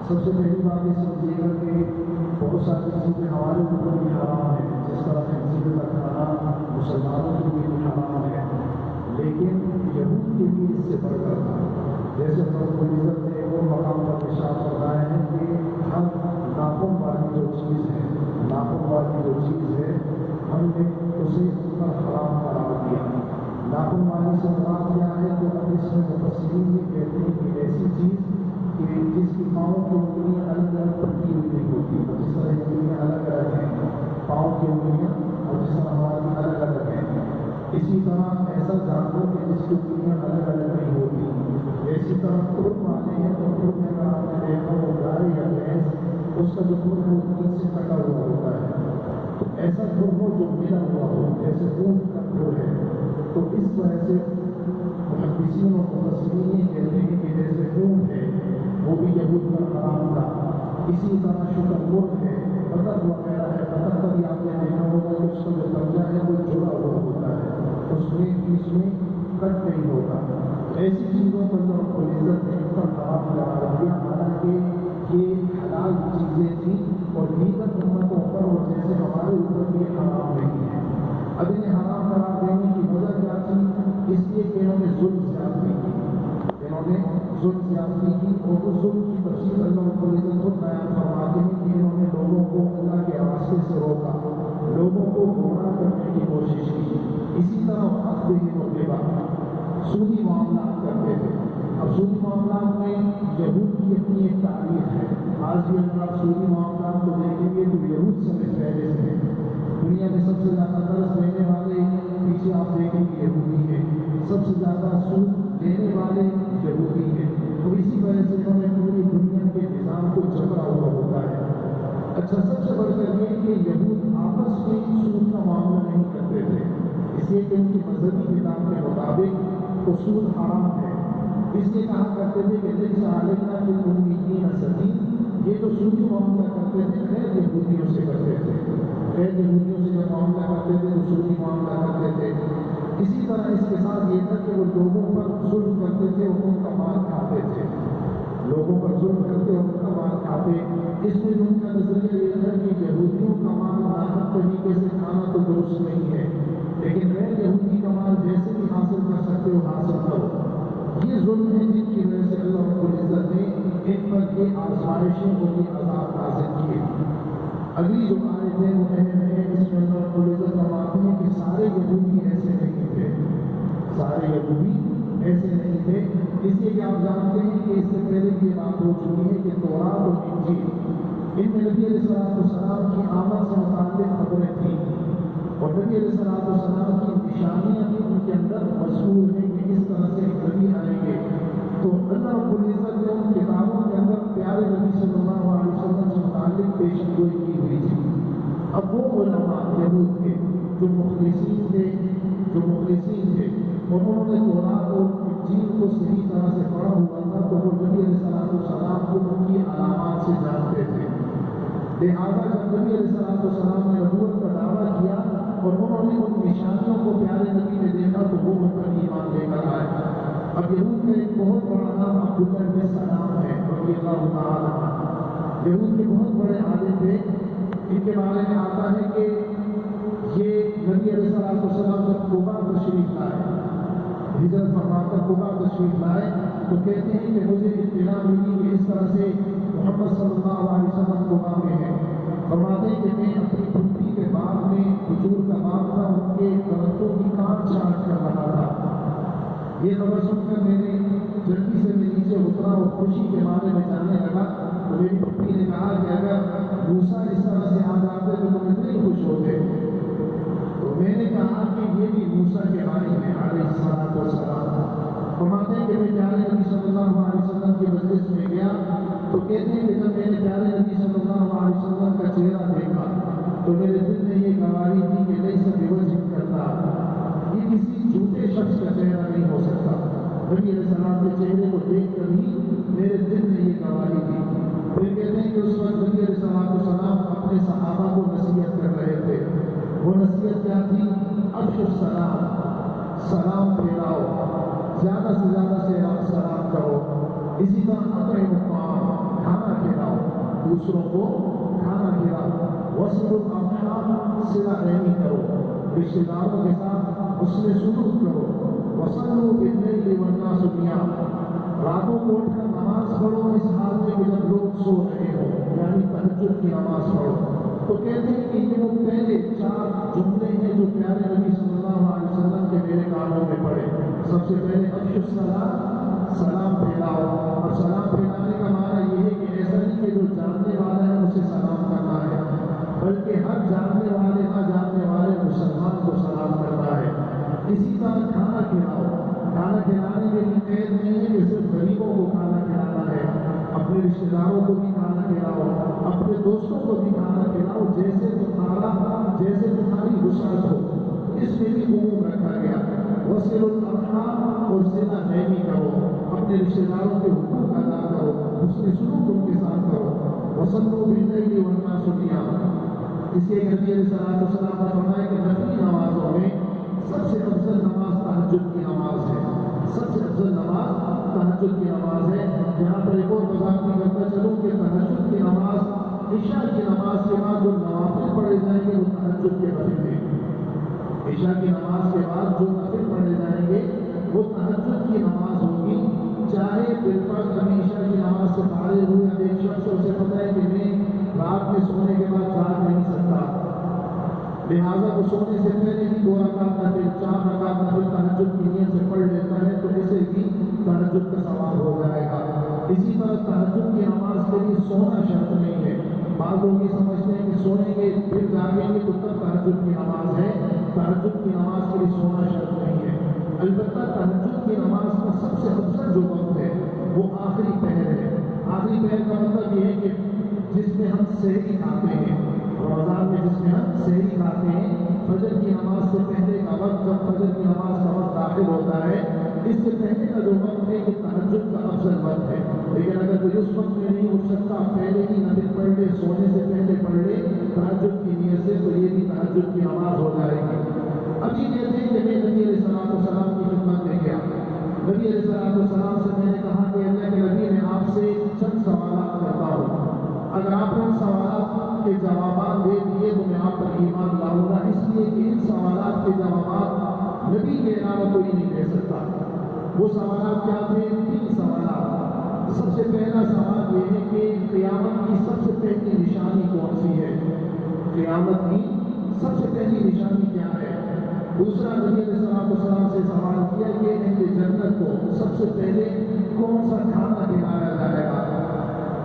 سب سے پہلی بات یہ سمجھیے گا کہ بہت ساری چیزیں ہمارے اوپر بھی حرام ہے، جس طرح خنزیر کا کھانا مسلمانوں کے لیے بھی حرام ہے، لیکن یہود کے لیے اس سے بڑھ کر تھا۔ جیسے رب العزت نے وہ مقام پر ارشاد فرمایا ہے کہ ہم ناخن والی جو چیز ہے، ناخن والی جو چیز ہے ہم نے اسے پر حرام قرار دیا۔ ناخن والی سے مراد کیا ہے؟ تو اب اس میں مفسرین یہ کہتے ہیں کہ ایسی چیز کہ جس کی پاؤں کی انگلیاں الگ الگ پٹی ہوئی نہیں ہوتی، اور جس طرح انگلیاں الگ الگ ہیں پاؤں کی انگلیاں، اور جس طرح ہماری الگ الگ ہیں، اسی طرح ایسا جانور کہ جس کی انگلیاں الگ الگ نہیں ہوتی۔ اسی طرح خود والے ہیں تو خود میں اگر آپ نے دیکھا وہ گائے یا بھینس، اس کا جو خود ہے وہ تین سے کٹا ہوا ہوتا ہے، تو ایسا خود ہو جو ملا ہوا ہو، جیسے اونٹ کا خود ہے، تو اس وجہ سے محدثین اور مفسرین یہ کہتے ہیں کہ جیسے اونٹ ہے وہ بھی یہود پر حرام تھا، اسی طرح شکر مرغ ہے، بطخ وغیرہ ہے، بطخ کا بھی آپ نے دیکھا ہوگا کہ اس کا جو پنجہ ہے وہ جڑا ہوا ہوتا ہے، اس میں بیچ میں کٹ نہیں ہوتا۔ ایسی چیزوں پر جو رب العزت نے ان پر حرام قرار دیا، حالانکہ یہ حلال چیزیں تھیں اور دیگر امتوں پر اور جیسے ہمارے اوپر بھی حرام نہیں ہے۔ اب انہیں حرام قرار دینے کی وجہ کیا تھی؟ اس لیے کہ انہوں نے ظلم زیادتی کی، انہوں نے ظلم زیادتی کی، اور اس ظلم کی تفصیل اللہ رب العزت خود بیان فرماتے ہیں کہ انہوں نے لوگوں کو اللہ کے راستے سے روکا، لوگوں کو گمراہ کرنے کی کوشش کی۔ اسی طرح حق دین و ربا، سودی معاملات کرتے تھے۔ اب سودی معاملات میں یہود کی اپنی ایک تعریف ہے، آج بھی اگر آپ سودی معاملات کو دیکھیں گے تو یہود سے پہلے سے دنیا میں سب سے زیادہ قرض لینے والے پیچھے آپ دیکھیں گے یہودی ہیں، سب سے زیادہ سود لینے والے یہودی ہیں، تو اسی وجہ سے انہوں نے پوری دنیا کے نظام کو جبرا ہوا ہوتا ہے۔ اچھا، سب سے بڑھ کر یہ کہ یہود آپس میں سود کا معاملہ نہیں کرتے تھے، اس لیے کہ ان کی مذہبی کتاب کے مطابق تو سود حرام ہے، اس لیے کہا کرتے تھے کہ لیس علینا فی الامیین سبیل، یہ جو سودی معاملہ کرتے تھے غیر یہودیوں سے کرتے تھے، غیر یہودیوں سے جو معاملہ کرتے تھے وہ سودی معاملہ کرتے تھے۔ اسی طرح اس کے ساتھ یہ تھا کہ وہ لوگوں پر ظلم کرتے تھے اور ان کا مال کھاتے تھے، لوگوں پر ظلم کرتے اور ان کا مال کھاتے۔ اس میں ان کا نظریہ یہ تھا کہ یہودیوں کا مال ناحق طریقے سے کھانا تو درست نہیں ہے، لیکن غیر یہودی کا مال جیسے بھی حاصل کر سکتے ہو حاصل کرو۔ یہ ظلم ہے جن کی وجہ سے اللہ رب العزت نے یہ آزمائشیں اور یہ عذاب نازل کیے۔ اگلی جو آیت ہے وہ اہم ہے، اس میں اللہ رب العزت فرماتے ہیں کہ سارے یہودی ایسے نہیں تھے، سارے یہودی ایسے نہیں تھے، اس لیے کہ آپ جانتے ہیں کہ اس سے پہلے بھی یہ بات ہو چکی ہے کہ تورات اور انجیل ان میں نبی علیہ السلام کی آمد سے متعلق خبریں تھیں، اور نبی علیہ السلام کی نشانیاں بھی ان کے اندر مذکور ہیں کہ اس طرح سے نبی آئیں گے۔ تو اللہ رب العزت نے ان کتابوں کے اندر پیارے نبی صلی اللہ علیہ وسلم سے متعلق پیشن گوئی کی ہوئی تھی۔ اب وہ علماء یہود کے جو مخلصین تھے اور انہوں نے تورات اور انجیل کو صحیح طرح سے پڑھا ہوا تھا، تو وہ نبی علیہ السلام کو ان کی علامات سے جانتے تھے۔ لہٰذا جب نبی علیہ السلام نے نبوت کا دعویٰ کیا اور انہوں نے ان نشانیوں کو پیارے نبی نے دیکھا تو وہ ان پر ایمان لے کر آئے۔ اب یہود کا ایک بہت بڑا نام عبداللہ بن سلام ہے رضی اللہ تعالیٰ عنہ۔ یہود کے بہت بڑے عالم تھے، ان کے بارے میں آتا ہے کہ یہ نبی علیہ السلام جب کوبا تشریف لائے، ہجرت فرما کر کوبا تشریف لائے، تو کہتے ہیں کہ مجھے اطلاع ملی کہ اس طرح سے محمد صلی اللہ علیہ وسلم کوبا میں ہے۔ فرماتے ہیں کہ میں اپنی پھپھی کے باغ میں کھجور کا باغ تھا، ان کے درختوں کی کاٹ چھانٹ کر رہا تھا۔ یہ خبر سن کر میں نے جلدی سے نیچے اترا اور خوشی کے مارے میں جانے لگا، تو میری پھپھی نے کہا کہ اگر موسیٰ اس طرح سے آ جاتے تو تم اتنے خوش ہوتے۔ تو میں نے کہا کہ یہ بھی موسیٰ کے بارے میں علیہ السلام۔ فرماتے ہیں کہ میں پیارے نبی صلی اللہ علیہ وسلم کی مجلس میں گیا، تو کہتے ہیں کہ جب میں نے پیارے نبی صلی اللہ علیہ وسلم کا چہرہ دیکھا تو میرے دل نے یہ گواہی دی کہ نہیں سب بوجھ کرتا، یہ کسی جھوٹے شخص کا چہرہ نہیں ہو سکتا۔ نبی علیہ السلام کے چہرے کو دیکھ کر ہی میرے دل نے یہ گواہی دی۔ پھر کہتے ہیں کہ اس وقت نبی علیہ السلام اپنے صحابہ کو نصیحت کر رہے تھے۔ وہ نصیحت کیا تھی؟ افشوا السلام، سلام پھیلاؤ، زیادہ سے زیادہ سے سلام کرو۔ اسی طرح اطعموا الطعام، کھانا کھلاؤ، دوسروں کو کھانا کھلاؤ۔ وصلوا الارحام، صلہ رحمی کرو، رشتہ داروں کے ساتھ حسن سلوک کرو۔ وصلوا باللیل والناس نیام، راتوں کو اٹھ کر نماز پڑھو اس حال میں کہ جب لوگ سو رہے ہو، یعنی تہجد کی نماز پڑھو۔ تو کہتے ہیں کہ یہ وہ پہلے 4 جملے ہیں جو پیارے نبی صلی اللہ علیہ وسلم کے میرے کانوں میں پڑے۔ سب سے پہلے افشوا السلام، سلام پھیلاؤ۔ اور سلام پھیلانے کا معنی یہ ہے کہ ایسا نہیں کہ جو جاننے والا ہے اسے سلام کرنا ہے، بلکہ ہر جاننے والے نہ جاننے والے مسلمان کو سلام کرنا ہے۔ اسی طرح کھانا کھلاؤ، کھانا کھلانے کے لیے قید نہیں ہے کہ صرف غریبوں کو کھانا کھلانا ہے، اپنے رشتہ داروں کو بھی کھانا کھلاؤ، اپنے دوستوں کو بھی کھانا کھلاؤ، جیسے تمہاری وسعت ہو، اس میں بھی عموم رکھا گیا۔ وصلوا الارحام، اور صلہ رحمی کرو، اپنے رشتہ داروں کے حقوق ادا کرو، حسن سلوک ان کے ساتھ کرو۔ وصلوا باللیل والناس نیام، اس لیے نبی علیہ السلام نے فرمایا کہ نفلی نمازوں میں سب سے افضل نماز تہجد کی نماز ہے، سب سے افضل نماز تہجد کی نماز ہے۔ یہاں پر ایک اور وضاحت بھی کرتا چلوں کہ تہجد کی نماز عشاء کی نماز کے بعد جو نوافل پڑھے جائیں گے وہ تہجد کے نفل ہیں۔ عشاء کی نماز کے بعد جو نفل پڑھے جائیں گے وہ تہجد کی نماز ہوگی، چاہے بالفرض ابھی عشاء کی نماز سے فارغ ہوئے، اب ایک شخص اسے پتہ ہے کہ میں رات میں سونے کے بعد جاگ نہیں سکتا، لہٰذا وہ سونے سے پہلے ہی 2 رکعت نفل، 4 رکعت نفل تہجد کی نیت سے پڑھ لیتا ہے تو اسے بھی تہجد کا ثواب ہو جائے گا۔ اسی طرح تہجد کی نماز کے لیے سونا شرط نہیں ہے۔ بعض لوگ یہ سمجھتے ہیں کہ سوئیں گے پھر جاگیں گے تو تب تہجد کی نماز ہے، تہجد کی نماز کے لیے سونا شرط نہیں ہے۔ البتہ تہجد کی نماز کا سب سے افضل جو وقت ہے وہ آخری پہر ہے۔ آخری پہر کا مطلب یہ ہے کہ جس میں ہم سحری کھاتے ہیں، رمضان میں جس میں ہم سحری کھاتے ہیں، فجر کی نماز سے پہلے کا وقت، جب فجر کی نماز کا وقت داخل ہوتا ہے، اس سے پہلے کا جو وقت ہے یہ تہجد کا افضل وقت ہے۔ لیکن اگر کوئی اس وقت میں نہیں اٹھ سکتا، پہلے ہی نفل پڑھ لے، سونے سے پہلے پڑھ لے تہجد کی نیت سے، تو یہ بھی تہجد کی نماز ہو جائے گی۔ اب یہ کہتے ہیں کہ میں نبی علیہ السلام کی خدمت میں گیا، نبی علیہ السلام سے میں نے کہا کہ اللہ کے نبی میں آپ سے چند سوالات کرتا ہوں، اگر آپ نے ان سوالات کے جوابات دے دیے تو میں آپ پر ایمان لاؤں گا، اس لیے کہ ان سوالات کے جوابات نبی کے علاوہ کوئی نہیں دے سکتا۔ وہ سوالات کیا تھے؟ 3 سوالات۔ سب سے پہلا سوال یہ ہے کہ قیامت کی سب سے پہلی نشانی کون سی ہے؟ قیامت کی سب سے پہلی نشانی کیا ہے؟ دوسرا نبی علیہ السلام سے سوال کیا کہ اہل جنت کو سب سے پہلے کون سا کھانا کھلایا جائے گا؟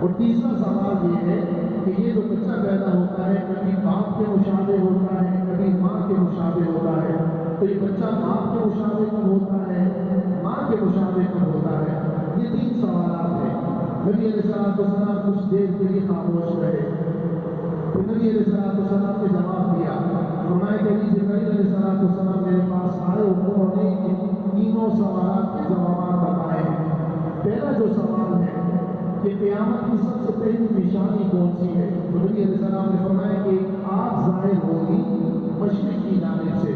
اور تیسرا سوال یہ ہے کہ یہ جو بچہ پیدا ہوتا ہے کبھی باپ کے مشابہ ہوتا ہے کبھی ماں کے مشابہ ہوتا ہے، تو یہ بچہ باپ کے مشابہ کب ہوتا ہے، ماں کے مشابہ کب ہوتا ہے؟ یہ تین سوالات ہیں۔ نبی علیہ السلام کچھ دیر کے لیے خاموش رہے، تو نبی علیہ السلام نے جواب دیا، فرمایا کہ جبرائیل علیہ السلام میرے پاس آئے، انہوں نے ان تینوں سوالات کے جوابات بتائے ہیں۔ پہلا جو سوال ہے کہ قیامت کی سب سے پہلی نشانی کون سی ہے، تو نبی علیہ السلام نے فرمایا کہ آگ ظاہر ہوگی مشرق کی جانب سے،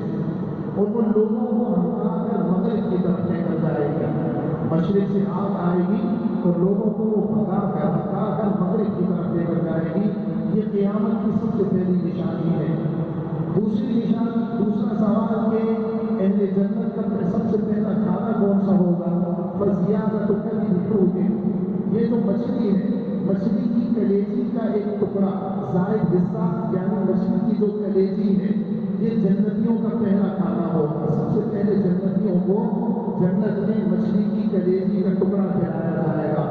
اور وہ لوگوں کو ہٹا کر مغرب کی طرف لے کر جائے گی۔ مشرق سے آگ آئے گی اور لوگوں کو وہ بھگا کر ہٹا کر مغرب کی طرف لے کر جائے گی۔ یہ قیامت کی سب سے پہلی نشانی ہے۔ دوسرا سوال کہ اہل جنت کا سب سے پہلا کھانا کون سا ہوگا؟ فزیادہ تو کبھی نکلوگے، یہ جو مچھلی ہے، مچھلی کی کلیجی کا ایک ٹکڑا زائد حصہ، یعنی مچھلی کی جو کلیجی ہے، یہ جنتیوں کا پہلا کھانا ہوگا۔ سب سے پہلے جنتیوں کو جنت میں مچھلی کی کلیجی کا ٹکڑا کھلایا جائے گا۔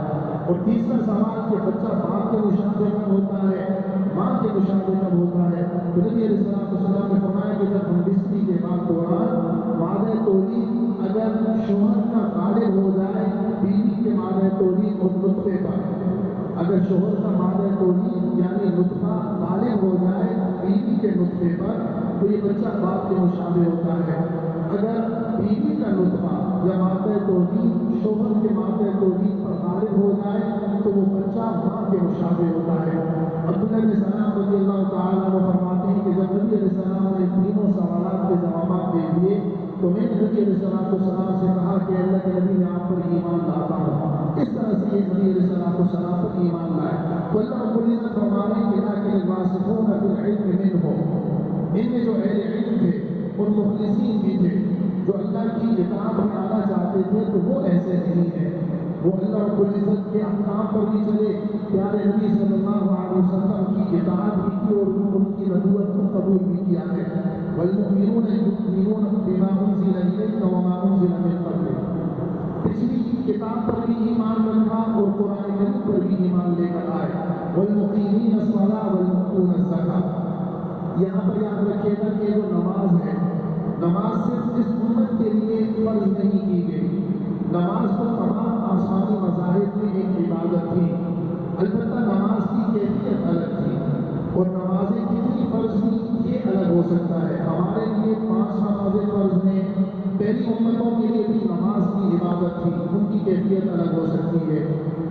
اور تیسرا سوال کہ بچہ باپ کے مشابہ کب ہوتا ہے، ماں کے مشابہ کب ہوتا ہے؟ تو نبی علیہ السلام نے فرمایا کہ جب ہم بستی کے بعد دوران مادہ تولید اگر شوہر کا غالب ہو جائے بیوی کے مادہ تولید اور نطفے پر، اگر شوہر کا مادہ تولید یعنی نطفہ غالب ہو جائے بیوی کے نطفے پر، تو یہ بچہ باپ کے مشابہ ہوتا ہے۔ اگر بیوی کا نطفہ یا مادہ تولید شوہر کے مادہ تولید پر غالب ہو جائے تو وہ بچہ ماں کے مشابہ ہوتا ہے۔ عبداللہ بن سلام رضی اللہ تعالیٰ عنہ فرماتے ہیں کہ جب نبی علیہ السلام نے تینوں سوالات کے جوابات دے دیے تو میں نے نبی علیہ السلام سے کہا کہ اللہ کے نبی میں آپ پر ایمان لاتا ہوں۔ اس طرح سے یہ نبی علیہ السلام پر ایمان لائے۔ تو اللہ رب العزت فرما رہے ہیں کہ لکن الواسطون فی العلم منہم، ان میں جو اہل علم تھے اور مخلصین بھی تھے جو اللہ کی اطاعت میں آنا چاہتے تھے، تو وہ ایسے نہیں ہیں، وہ اللہ رب العزت کے احکام پر بھی چلے، پیارے نبی صلی اللہ علیہ وسلم کی اطاعت بھی کی اور ان کی نبوت کو قبول بھی کیا ہے۔ والمؤمنون یؤمنون بما انزل الیک وما انزل من قبلک، پچھلی کتاب پر بھی ایمان رکھا اور قرآن کریم پر بھی ایمان لے کر آئے۔ والمقیمین الصلاۃ والمؤتون الزکاۃ، یہاں پر یاد رکھیے گا کہ جو نماز ہے، نماز صرف اس امت کے لیے فرض نہیں کی گئی، نماز تو تمام آسمانی مذاہب میں ایک عبادت تھی، البتہ نماز کی کیفیت الگ تھی اور نمازیں کتنی فرض تھی یہ الگ ہو سکتا ہے۔ ہمارے لیے 5 نمازیں فرض ہیں، پہلی امتوں کے لیے بھی نماز کی عبادت تھی، ان کی کیفیت الگ ہو سکتی ہے۔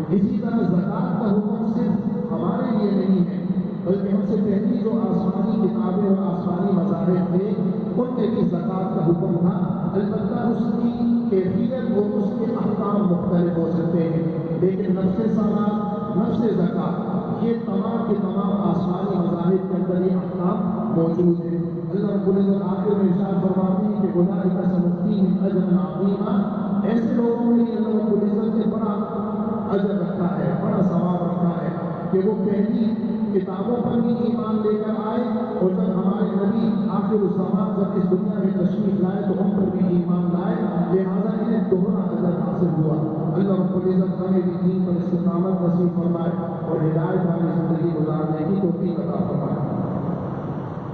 اسی طرح زکوٰۃ کا حکم صرف ہمارے لیے نہیں ہے بلکہ ہم سے پہلی جو آسمانی کتابیں اور آسمانی مذاہب تھے ان میں بھی زکوٰۃ کا حکم تھا، البتہ اس کی کیفیت اور اس کے احکام مختلف ہو سکتے ہیں، لیکن نفس صلاۃ، نفس زکوٰۃ، یہ تمام کے تمام آسمانی مذاہب کے اندر یہ احکام موجود ہیں۔ اللہ رب العزت آخر میں ارشاد فرماتے ہیں کہ اولئک سنؤتیہم اجرا عظیما، ایسے لوگوں کے لیے اللہ رب العزت نے بڑا اجر رکھا ہے، بڑا ثواب رکھا ہے کہ وہ پہلی کتابوں پر بھی ایمان لے کر آئے اور جب ہمارے نبی آخر الزمان جب اس دنیا میں تشریف لائے تو ان پر بھی ایمان لائے، لہٰذا انہیں دوہرا اجر حاصل ہوا۔ اللہ رب العزت ہمیں بھی دین پر استقامت نصیب فرمائے اور ہدایت والی زندگی گزارنے کی توفیق عطا فرمائے۔